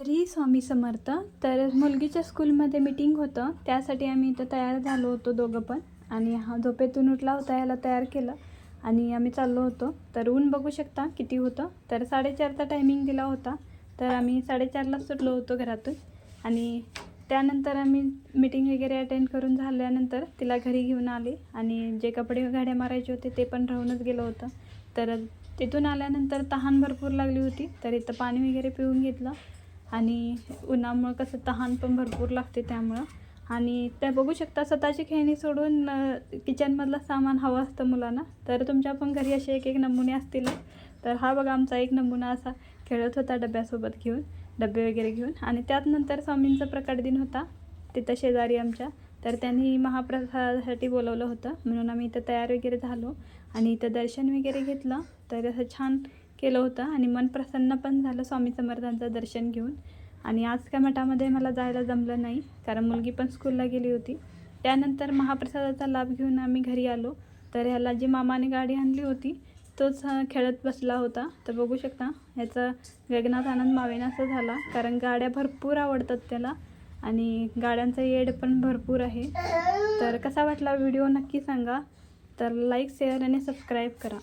श्री स्वामी समर्थ. तर मुलगीच्या स्कूलमध्ये मीटिंग होतं, त्यासाठी आम्ही इथं तयार झालो होतो दोघं पण. आणि हा झोपेतून उठला होता, ह्याला तयार केलं आणि आम्ही चाललो होतो. तर ऊन बघू शकता किती होतं. तर 4:30चा टायमिंग दिला होता, तर आम्ही 4:30लाच सुटलो होतो घरातून. आणि त्यानंतर आम्ही मीटिंग वगैरे अटेंड करून झाल्यानंतर तिला घरी घेऊन आले आणि जे कपडे घड्या मारायचे होते ते पण राहूनच गेलं होतं. तर तिथून आल्यानंतर तहान भरपूर लागली होती, तर इथं पाणी वगैरे पिऊन घेतलं. आणि उन्हामुळं कसं तहान पण भरपूर लागते त्यामुळं. आणि त्या बघू शकता स्वतःची खेळणी सोडून किचनमधलं सामान हवं असतं मुलांना. तर तुमच्या पण घरी असे एक एक नमुने असतील. तर हा बघा आमचा एक नमुना असा खेळत होता डब्यासोबत घेऊन, डबे वगैरे घेऊन. आणि त्यात नंतर स्वामींचा प्रकट दिन होता तिथं शेजारी आमच्या. तर त्यांनी महाप्रसादासाठी बोलवलं होतं, म्हणून आम्ही इथं तयार वगैरे झालो आणि इथं दर्शन वगैरे घेतलं. तर असं छान केलं होतं आणि मन प्रसन्न पण झालं स्वामी समर्थांचं दर्शन घेऊन. आणि आज काय मठामध्ये मला जायला जमलं नाही, कारण मुलगी पण स्कूलला गेली होती. त्यानंतर महाप्रसादाचा लाभ घेऊन आम्ही घरी आलो. तर ह्याला जी मामाने गाडी आणली होती तोच खेळत बसला होता. तर बघू शकता ह्याचा गगनात आनंद मावेनासा झाला, कारण गाड्या भरपूर आवडतात त्याला आणि गाड्यांचं येड पण भरपूर आहे. तर कसा वाटला व्हिडिओ नक्की सांगा. तर लाईक, शेअर आणि सबस्क्राईब करा.